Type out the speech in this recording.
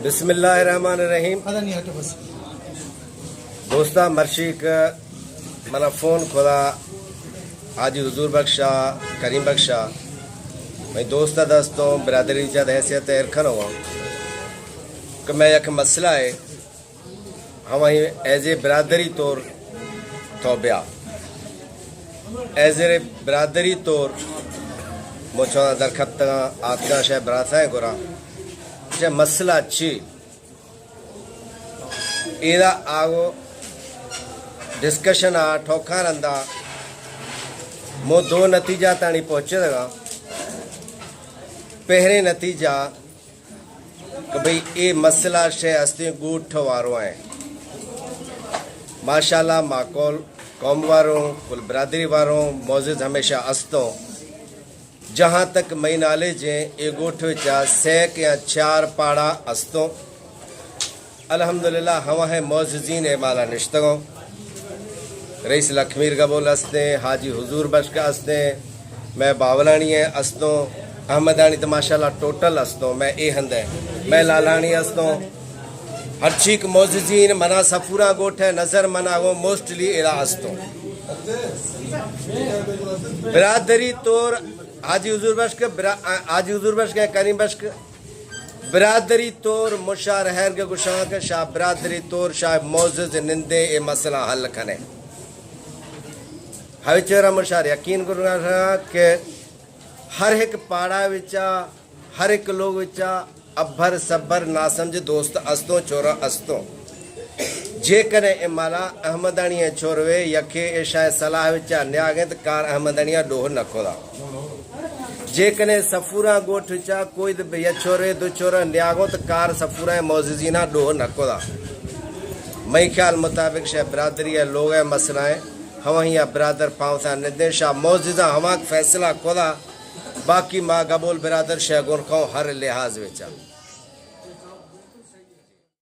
बिस्मिल्लाहिर्रहमानिर्रहीम। दोस्ता मर्शिक मना फ़ोन खुदा हाजी हुजूर बख्शा करीम बख्शा मैं दोस्ता दस्तों बिरादरी जद हैसियत एरखन हुआ कि मैं एक मसला है हम एज ए बिरादरी तौर तोबिया एज ए बिरादरी तौर मुझा दरखत आतगा शाय बरासा है गुरा जे मसला अच्छी इदा आगो डिस्कशन आ ठोखा रंदा मो दो नतीजा ताणी पहुंचे दगा। पहरे नतीजा कि भाई ये मसला शे अस्ते गूठ वारो है माशाल्लाह माकौल कौम वारों कुल बिरादरी वारों मौजूद हमेशा अस्तों जहाँ तक मई नॉलेज है ये गोठ विचा 6 या 4 पाड़ा अस्तों अल्हम्दुलिल्लाह हवा है मौजूदीन ए माला निश्तगों रईस लखमीर गबोल अस्ते हाजी हुजूर बख्श का अस्ते मैं बावलानी है अस्तों अहमदानी तो माशाल्लाह टोटल अस्तों मैं ए हंद है मैं लालानी अस्तों हर चीक मौजूदीन मना सफूरा गोठ है नजर मना वो मोस्टली एरा अस्तों बिरादरी तौर हाजी हुजूर बख्श के करीम बख्श बिरादरी तौर मुशार हैर के गुशां के शाह बिरादरी तौर शाह मौजूद निंदे ए मसला हल खने हवे चेरा मुशार यकीन करूंगा के हर एक पाड़ा विचा हर एक लोग विचा अभर सबर ना समझ दोस्त अस्तों चोरा अस्तों जे करे ए माला अहमदानी छोरवे यखे ए शाह सलाह विचा न्यागे तो कार अहमदानिया डोह न खोदा जे कने सफूरा गोठ विचा कोई या छोरे दो छोरा न्यागो तो कार सफूरा मौजूदीना डोह न खोदा मई ख्याल मुताबिक शाह बिरादरी है लोग है मसला है हम या बिरादर पाँव था निर्देशा मौजूदा हवा फैसला खोदा बाकी माँ गबोल बिरादर शाह गुरखों हर लिहाज विचा।